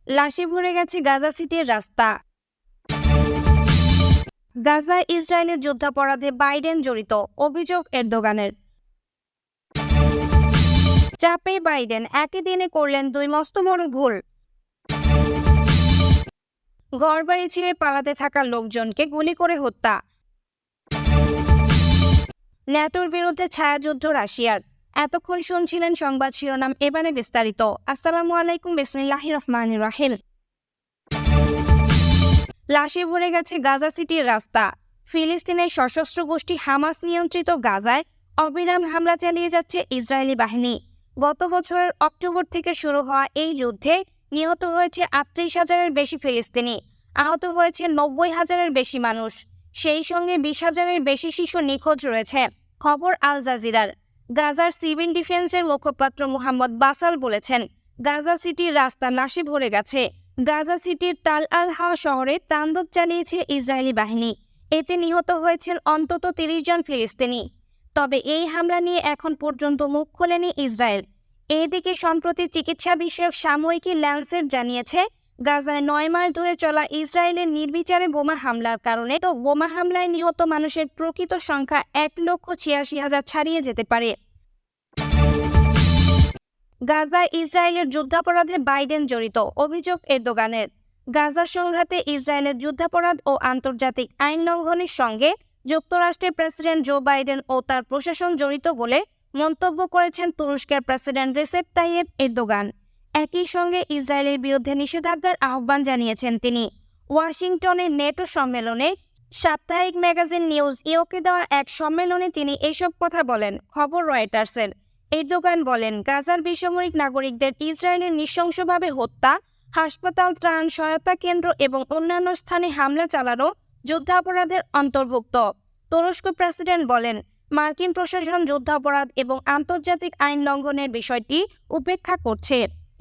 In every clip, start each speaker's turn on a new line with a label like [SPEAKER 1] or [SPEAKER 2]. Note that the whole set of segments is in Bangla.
[SPEAKER 1] লাশে ভরে গেছে গাজা সিটির রাস্তা। গাজায় ইসরায়েলের যুদ্ধাপরাধে বাইডেন জড়িত, অভিযোগ এরদোগানের। চাপে বাইডেন, একই দিনে করলেন দুই মস্ত বড় ভুল। ঘরবাড়ি ছেড়ে পালাতে থাকা লোকজনকে গুলি করে হত্যা। ন্যাটোর বিরুদ্ধে ছায়াযুদ্ধ রাশিয়ার। এতক্ষণ শুনছিলেন সংবাদ শিরোনাম, এবারে বিস্তারিত। আসসালামু আলাইকুম, বিসমিল্লাহির রহমানির রহিম। লাশে ভরে গেছে গাজা সিটির রাস্তা। ফিলিস্তিনের সশস্ত্র গোষ্ঠী হামাস নিয়ন্ত্রিত গাজায় অবিরাম হামলা চালিয়ে যাচ্ছে ইসরায়েলি বাহিনী। গত বছরের অক্টোবর থেকে শুরু হওয়া এই যুদ্ধে নিহত হয়েছে ৩৮,০০০-এর বেশি ফিলিস্তিনি, আহত হয়েছে ৯০,০০০-এর বেশি মানুষ। সেই সঙ্গে ২০,০০০-এর বেশি শিশু নিখোঁজ রয়েছে। খবর আল জাজিরার। গাজার সিভিল ডিফেন্সের মুখপাত্র মুহাম্মদ বাসাল বলেছেন, গাজা সিটির রাস্তা লাশে ভরে গেছে। গাজা সিটির তাল আল হাওয়া শহরে তাণ্ডব চালিয়েছে ইসরায়েলি বাহিনী। এতে নিহত হয়েছেন অন্তত ৩০ জন ফিলিস্তিনি। তবে এই হামলা নিয়ে এখন পর্যন্ত মুখ খোলেনি ইসরায়েল। এদিকে সম্প্রতি চিকিৎসা বিষয়ক সাময়িকী ল্যান্সেট জানিয়েছে, গাজায় ৯ মাস ধরে চলা ইসরায়েলের নির্বিচারে বোমা হামলার কারণে বোমা হামলায় নিহত মানুষের প্রকৃত সংখ্যা ১,৮৬,০০০ ছাড়িয়ে যেতে পারে। গাজায় ইসরায়েলের যুদ্ধাপরাধে বাইডেন জড়িত, অভিযোগ এরদোগানের। গাজা সংঘাতে ইসরায়েলের যুদ্ধাপরাধ ও আন্তর্জাতিক আইন লঙ্ঘনের সঙ্গে যুক্তরাষ্ট্রের প্রেসিডেন্ট জো বাইডেন ও তার প্রশাসন জড়িত বলে মন্তব্য করেছেন তুরস্কের প্রেসিডেন্ট রিসেপ তাইয়েপ এরদোগান। একই সঙ্গে ইসরায়েলের বিরুদ্ধে নিষেধাজ্ঞার আহ্বান জানিয়েছেন তিনি। ওয়াশিংটনের নেটো সম্মেলনে সাপ্তাহিক ম্যাগাজিন নিউজ ইওকে দেওয়া এক সম্মেলনে তিনি এসব কথা বলেন। খবর রয়টার্সের। এরদোগান বলেন, গাজার বেসামরিক নাগরিকদের ইসরায়েলের নৃশংসভাবে হত্যা, হাসপাতাল, ত্রাণ সহায়তা কেন্দ্র এবং অন্যান্য স্থানে হামলা চালানো যুদ্ধাপরাধের অন্তর্ভুক্ত। তুরস্ক প্রেসিডেন্ট বলেন, মার্কিন প্রশাসন যুদ্ধাপরাধ এবং আন্তর্জাতিক আইন লঙ্ঘনের বিষয়টি উপেক্ষা করছে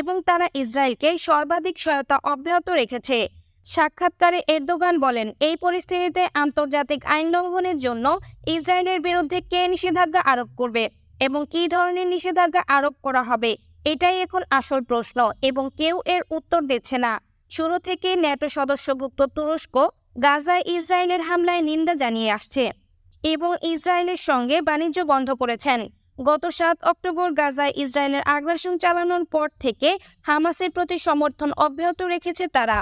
[SPEAKER 1] এবং তারা ইসরায়েলকে সর্বাধিক সহায়তা অব্যাহত রেখেছে। সাক্ষাৎকারে এরদোগান বলেন, এই পরিস্থিতিতে আন্তর্জাতিক আইন লঙ্ঘনের জন্য ইসরায়েলের বিরুদ্ধে কে নিষেধাজ্ঞা আরোপ করবে এবং কী ধরনের নিষেধাজ্ঞা আরোপ করা হবে, এটাই এখন আসল প্রশ্ন এবং কেউ এর উত্তর দিচ্ছে না। শুরু থেকেই ন্যাটো সদস্যভুক্ত তুরস্ক গাজায় ইসরায়েলের হামলায় নিন্দা জানিয়ে আসছে এবং ইসরায়েলের সঙ্গে বাণিজ্য বন্ধ করেছেন। গত ৭ অক্টোবর গাজায় ইসরায়েলের আগ্রাসন চালানোর পর থেকে হামাসের প্রতি সমর্থন অব্যাহত রেখেছে তারা।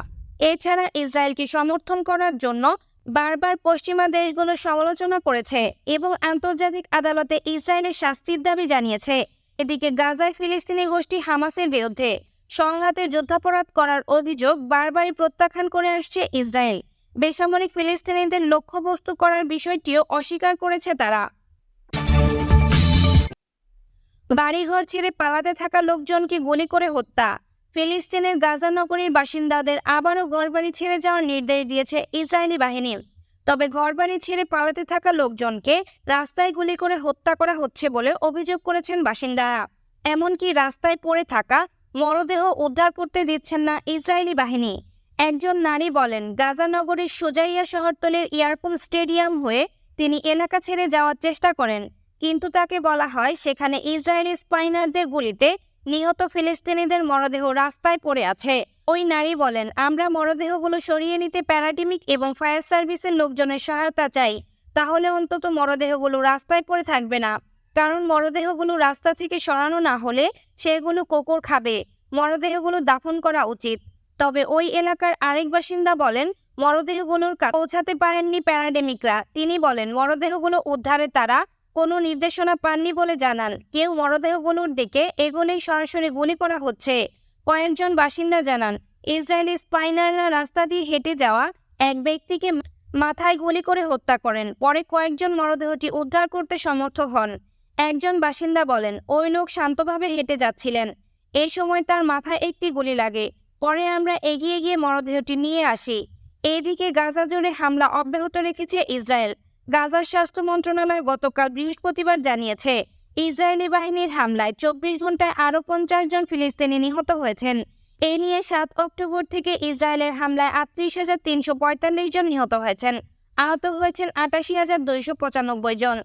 [SPEAKER 1] এছাড়া ইসরায়েলকে সমর্থন করার জন্য বারবার পশ্চিমা দেশগুলো সমালোচনা করেছে এবং আন্তর্জাতিক আদালতে ইসরায়েলের শাস্তির দাবি জানিয়েছে। এদিকে গাজায় ফিলিস্তিনি গোষ্ঠী হামাসের বিরুদ্ধে সংঘাতে যুদ্ধাপরাধ করার অভিযোগ বারবারই প্রত্যাখ্যান করে আসছে ইসরায়েল। বেসামরিক ফিলিস্তিনিদের লক্ষ্যবস্তু করার বিষয়টিও অস্বীকার করেছে তারা। বাড়িঘর ছেড়ে পালাতে থাকা লোকজনকে গুলি করে হত্যা। ফিলিস্তিনের গাজা নগরীর বাসিন্দাদের আবারও ঘরবাড়ি ছেড়ে যাওয়ার নির্দেশ দিয়েছে ইসরায়েলি বাহিনী। তবে ঘরবাড়ি ছেড়ে পালাতে থাকা লোকজনকে রাস্তায় গুলি করে হত্যা করা হচ্ছে বলে অভিযোগ করেছেন বাসিন্দারা। এমনকি রাস্তায় পড়ে থাকা মরদেহ উদ্ধার করতে দিচ্ছেন না ইসরায়েলি বাহিনী। একজন নারী বলেন, গাজা নগরীর সুজাইয়া শহরতলির ইয়ারকুম স্টেডিয়াম হয়ে তিনি এলাকা ছেড়ে যাওয়ার চেষ্টা করেন, কিন্তু তাকে বলা হয় সেখানে ইসরায়েলি স্পাইনারদের গুলিতে নিহত ফিলিস্তিনিদের মরদেহ রাস্তায় পড়ে আছে। ওই নারী বলেন, আমরা মরদেহগুলো সরিয়ে নিতে প্যারাডিমিক এবং ফায়ার সার্ভিসের লোকজনের সহায়তা চাই, তাহলে অন্তত মরদেহগুলো রাস্তায় পড়ে থাকবে না। কারণ মরদেহগুলো রাস্তা থেকে সরানো না হলে সেগুলো কুকুর খাবে। মরদেহগুলো দাফন করা উচিত। তবে ওই এলাকার আরেক বাসিন্দা বলেন, মরদেহগুলোর কাছে পৌঁছাতে পারেননি প্যারাডেমিকরা। তিনি বলেন, মরদেহগুলো উদ্ধারে তারা কোনো নির্দেশনা পাননি বলে জানান। কেউ মরদেহগুলোর দিকে এগোলেই সরাসরি গুলি করা হচ্ছে। কয়েকজন বাসিন্দা জানান, ইসরায়েলি স্পাইনাররা রাস্তা দিয়ে হেঁটে যাওয়া এক ব্যক্তিকে মাথায় গুলি করে হত্যা করেন। পরে কয়েকজন মরদেহটি উদ্ধার করতে সমর্থ হন। একজন বাসিন্দা বলেন, ওই লোক শান্তভাবে হেঁটে যাচ্ছিলেন। এই সময় তার মাথায় একটি গুলি লাগে। পরে আমরা এগিয়ে গিয়ে মরদেহটি নিয়ে আসি। এদিকে গাজা জুড়ে হামলা অব্যাহত রেখেছে ইসরায়েল। গাজার স্বাস্থ্য মন্ত্রণালয় গতকাল বৃহস্পতিবার জানিয়েছে, ইসরায়েলি বাহিনীর হামলায় ২৪ ঘন্টায় আরও ৫০ জন ফিলিস্তিনি নিহত হয়েছেন। এ নিয়ে ৭ অক্টোবর থেকে ইসরায়েলের হামলায় ৩৮,৩৪৫ জন নিহত হয়েছেন। আহত হয়েছেন ৮৮,২৯৫ জন।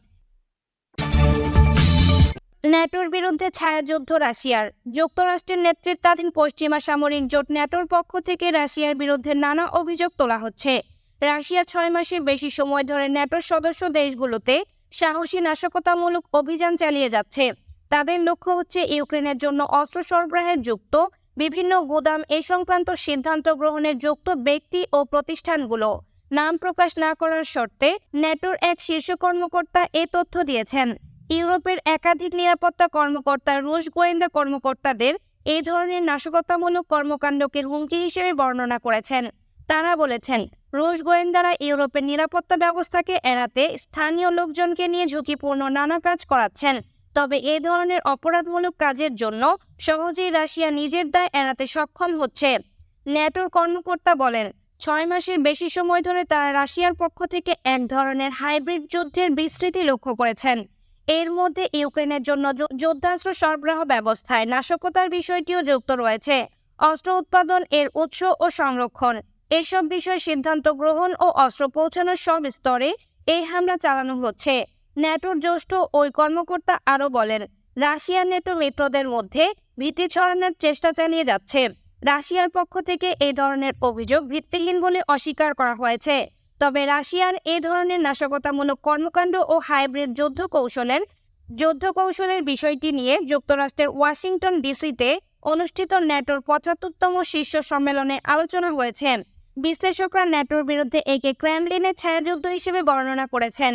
[SPEAKER 1] ন্যাটোর বিরুদ্ধে ছায়াযুদ্ধ রাশিয়ার। যুক্তরাষ্ট্রের নেতৃত্বাধীন পশ্চিমা সামরিক জোট ন্যাটোর পক্ষ থেকে রাশিয়ার বিরুদ্ধে নানা অভিযোগ তোলা হচ্ছে। রাশিয়া 6 মাসের বেশি সময় ধরে ন্যাটোর সদস্য দেশগুলোতে সাহসী নাশকতামূলক অভিযান চালিয়ে যাচ্ছে। তাদের লক্ষ্য হচ্ছে ইউক্রেনের জন্য অস্ত্র সরবরাহের যুক্ত বিভিন্ন গুদাম এ সংক্রান্ত সিদ্ধান্ত গ্রহণের যুক্ত ব্যক্তি ও প্রতিষ্ঠানগুলো নাম প্রকাশ না করার শর্তে ন্যাটোর এক শীর্ষ কর্মকর্তা এ তথ্য দিয়েছেন। ইউরোপের একাধিক নিরাপত্তা কর্মকর্তা রুশ গোয়েন্দা কর্মকর্তাদের এই ধরনের নাশকতামূলক কর্মকাণ্ডকে হুমকি হিসেবে বর্ণনা করেছেন। তারা বলেছেন, রুশ গোয়েন্দারা ইউরোপের নিরাপত্তা ব্যবস্থাকে এড়াতে স্থানীয় লোকজনকে নিয়ে ঝুঁকিপূর্ণ নানা কাজ করাচ্ছেন। তবে এ ধরনের অপরাধমূলক কাজের জন্য সহজেই রাশিয়া নিজের দায় এড়াতে সক্ষম হচ্ছে। ন্যাটোর কর্মকর্তা বলেন, 6 মাসের বেশি সময় ধরে তারা রাশিয়ার পক্ষ থেকে এক ধরনের হাইব্রিড যুদ্ধের বিস্তৃতি লক্ষ্য করেছেন। এর মধ্যে ইউক্রেনের জন্য যুদ্ধাস্ত্র সরবরাহ ব্যবস্থায় নাশকতার বিষয়টিও যুক্ত রয়েছে। অস্ত্র উৎপাদন, এর উৎস ও সংরক্ষণ, এসব বিষয়ে সিদ্ধান্ত গ্রহণ ও অস্ত্র পৌঁছানোর সব স্তরে এই হামলা চালানো হচ্ছে। ন্যাটোর জ্যেষ্ঠ ওই কর্মকর্তা আরও বলেন, রাশিয়া ন্যাটো মিত্রদের মধ্যে ভীতি ছড়ানোর চেষ্টা চালিয়ে যাচ্ছে। রাশিয়ার পক্ষ থেকে এই ধরনের অভিযোগ ভিত্তিহীন বলে অস্বীকার করা হয়েছে। তবে রাশিয়ার এই ধরনের নাশকতামূলক কর্মকাণ্ড ও হাইব্রিড যুদ্ধ কৌশলের বিষয়টি নিয়ে যুক্তরাষ্ট্রের ওয়াশিংটন ডিসিতে অনুষ্ঠিত ন্যাটোর 75তম শীর্ষ সম্মেলনে আলোচনা হয়েছে। বিশ্লেষকরা ন্যাটোর বিরুদ্ধে একে ক্রেমলিনের ছায়াযুদ্ধ হিসেবে বর্ণনা করেছেন।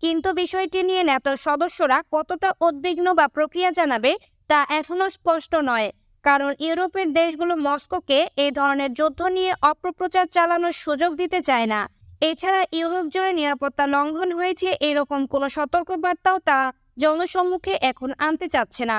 [SPEAKER 1] কিন্তু বিষয়টি নিয়ে ন্যাটোর সদস্যরা কতটা উদ্বিগ্ন বা প্রক্রিয়া জানাবে তা এখনও স্পষ্ট নয়, কারণ ইউরোপের দেশগুলো মস্কোকে এই ধরনের যুদ্ধ নিয়ে অপপ্রচার চালানোর সুযোগ দিতে চায় না। এছাড়া ইউরোপ জুড়ে নিরাপত্তা লঙ্ঘন হয়েছে এরকম কোনো সতর্কবার্তাও তা জনসম্মুখে এখন আনতে চাচ্ছে না।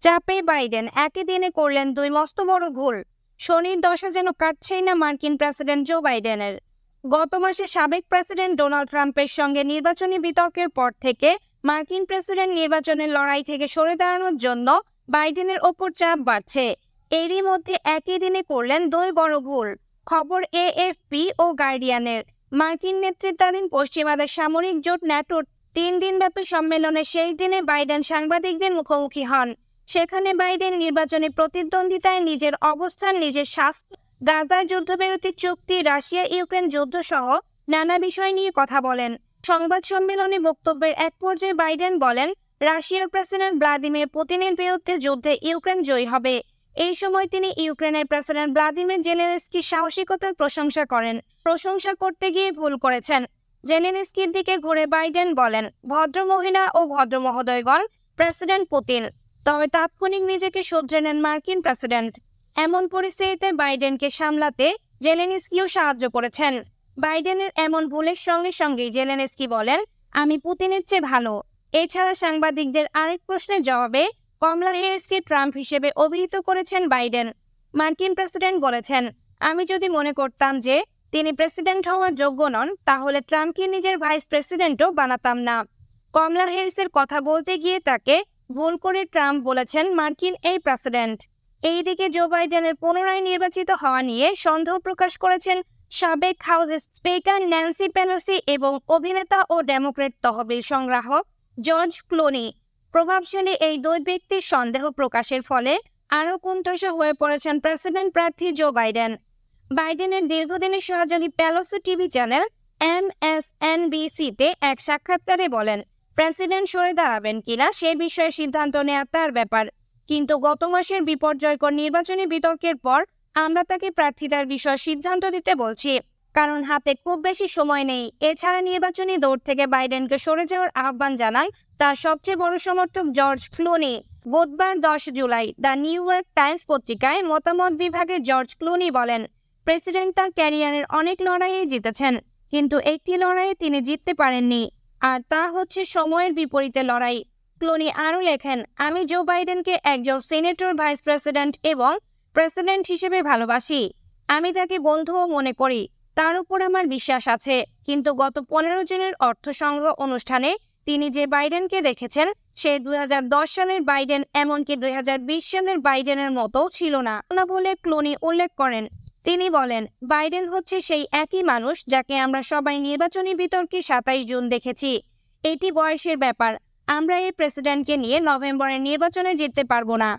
[SPEAKER 1] চাপে বাইডেন, একই দিনে করলেন 2 মস্ত বড় ভুল। শনির দশা যেন কাটছেই না মার্কিন প্রেসিডেন্ট জো বাইডেনের। গত মাসে সাবেক প্রেসিডেন্ট ডোনাল্ড ট্রাম্পের সঙ্গে নির্বাচনী বিতর্কের পর থেকে মার্কিন প্রেসিডেন্ট নির্বাচনের লড়াই থেকে সরে দাঁড়ানোর জন্য বাইডেনের ওপর চাপ বাড়ছে। এরই মধ্যে একই দিনে করলেন 2 বড় ভুল। খবর এএফপি ও গার্ডিয়ানের। মার্কিন নেতৃত্বাধীন পশ্চিমাদের সামরিক জোট ন্যাটোর 3 দিনব্যাপী সম্মেলনের শেষ দিনে বাইডেন সাংবাদিকদের মুখোমুখি হন। সেখানে বাইডেন নির্বাচনী প্রতিদ্বন্দ্বিতায় নিজের অবস্থান, নিজের স্বাস্থ্য, গাজার যুদ্ধবিরতি চুক্তি, রাশিয়া ইউক্রেন যুদ্ধ সহ নানা বিষয় নিয়ে কথা বলেন। সংবাদ সম্মেলনে বক্তব্যের এক পর্যায়ে বাইডেন বলেন, রাশিয়ার প্রেসিডেন্ট ভ্লাদিমির পুতিনের বিরুদ্ধে যুদ্ধে ইউক্রেন জয়ী হবে। এই সময় তিনি ইউক্রেনের প্রেসিডেন্ট ভ্লাদিমির জেলেনস্কির সাহসিকতার প্রশংসা করেন। প্রশংসা করতে গিয়ে ভুল করেছেন। জেলেনস্কির দিকে ঘুরে বাইডেন বলেন, ভদ্রমহিলা ও ভদ্রমহোদয়গণ, প্রেসিডেন্ট পুতিন। তবে তাৎক্ষণিক নিজেকে শুধরে নেন মার্কিন প্রেসিডেন্ট। এমন পরিস্থিতিতে বাইডেনকে সামলাতে জেলেনস্কিও সাহায্য করেছেন। বাইডেনের এমন ভুলের সঙ্গে সঙ্গেই জেলেনস্কি বলেন, আমি পুতিনের চেয়ে ভালো। এছাড়া সাংবাদিকদের আরেক প্রশ্নের জবাবে কমলা হ্যারিসকে ট্রাম্প হিসেবে অভিহিত করেছেন বাইডেন। মার্কিন প্রেসিডেন্ট বলেছেন, আমি যদি মনে করতাম যে তিনি প্রেসিডেন্ট হওয়ার যোগ্য নন, তাহলে ট্রাম্পকে নিজের ভাইস প্রেসিডেন্টও বানাতাম না। কমলা হ্যারিসের কথা বলতে গিয়ে তাকে ভুল করে ট্রাম্প বলেছেন মার্কিন এই প্রেসিডেন্ট। এইদিকে জো বাইডেনের পুনরায় নির্বাচিত হওয়া নিয়ে সন্দেহ প্রকাশ করেছেন সাবেক হাউস স্পিকার ন্যান্সি পেলোসি এবং অভিনেতা ও ডেমোক্র্যাট তহবিল সংগ্রাহক জর্জ ক্লুনি। প্রভাবশালী এই 2 ব্যক্তির সন্দেহ প্রকাশের ফলে আরও কুণ্ঠসা হয়ে পড়েছেন প্রেসিডেন্ট প্রার্থী জো বাইডেন। বাইডেনের দীর্ঘদিনের সহযোগী পেলোসি টিভি চ্যানেল MSNBC-তে এক সাক্ষাৎকারে বলেন, প্রেসিডেন্ট সরে দাঁড়াবেন কিনা সে বিষয়ে সিদ্ধান্ত নেওয়া তার ব্যাপার, কিন্তু গত মাসের বিপর্যয়কর নির্বাচনী বিতর্কের পর আমরা তাকে প্রার্থিতার বিষয়ে সিদ্ধান্ত দিতে বলছি, কারণ হাতে খুব বেশি সময় নেই। এছাড়া নির্বাচনী দৌড় থেকে বাইডেনকে সরে যাওয়ার আহ্বান জানান তার সবচেয়ে বড় সমর্থক জর্জ ক্লুনি। বুধবার 10 July the new York Times পত্রিকায় মতামত বিভাগে জর্জ ক্লুনি বলেন, প্রেসিডেন্ট তার ক্যারিয়ারের অনেক লড়াইয়ে জিতেছেন, কিন্তু একটি লড়াইয়ে তিনি জিততে পারেননি, আর তা হচ্ছে সময়ের বিপরীতে লড়াই। ক্লুনি আরও লেখেন, আমি জো বাইডেনকে একজন সিনেটর, ভাইস প্রেসিডেন্ট এবং প্রেসিডেন্ট হিসেবে ভালোবাসি। আমি তাকে বন্ধুও মনে করি। তার উপর আমার বিশ্বাস আছে। কিন্তু গত 15 জুনের অর্থ সংগ্রহ অনুষ্ঠানে তিনি যে বাইডেনকে দেখেছেন সে 2010 সালের বাইডেন, এমনকি 2020 সালের বাইডেনের মতো ছিল না বলে ক্লুনি উল্লেখ করেন। তিনি বলেন, বাইডেন হচ্ছে সেই একই মানুষ যাকে আমরা সবাই নির্বাচনী বিতর্কে 27 জুন দেখেছি। এটি বয়সের ব্যাপার। আমরা এই প্রেসিডেন্টকে নিয়ে নভেম্বরের নির্বাচনে জিততে পারবো না।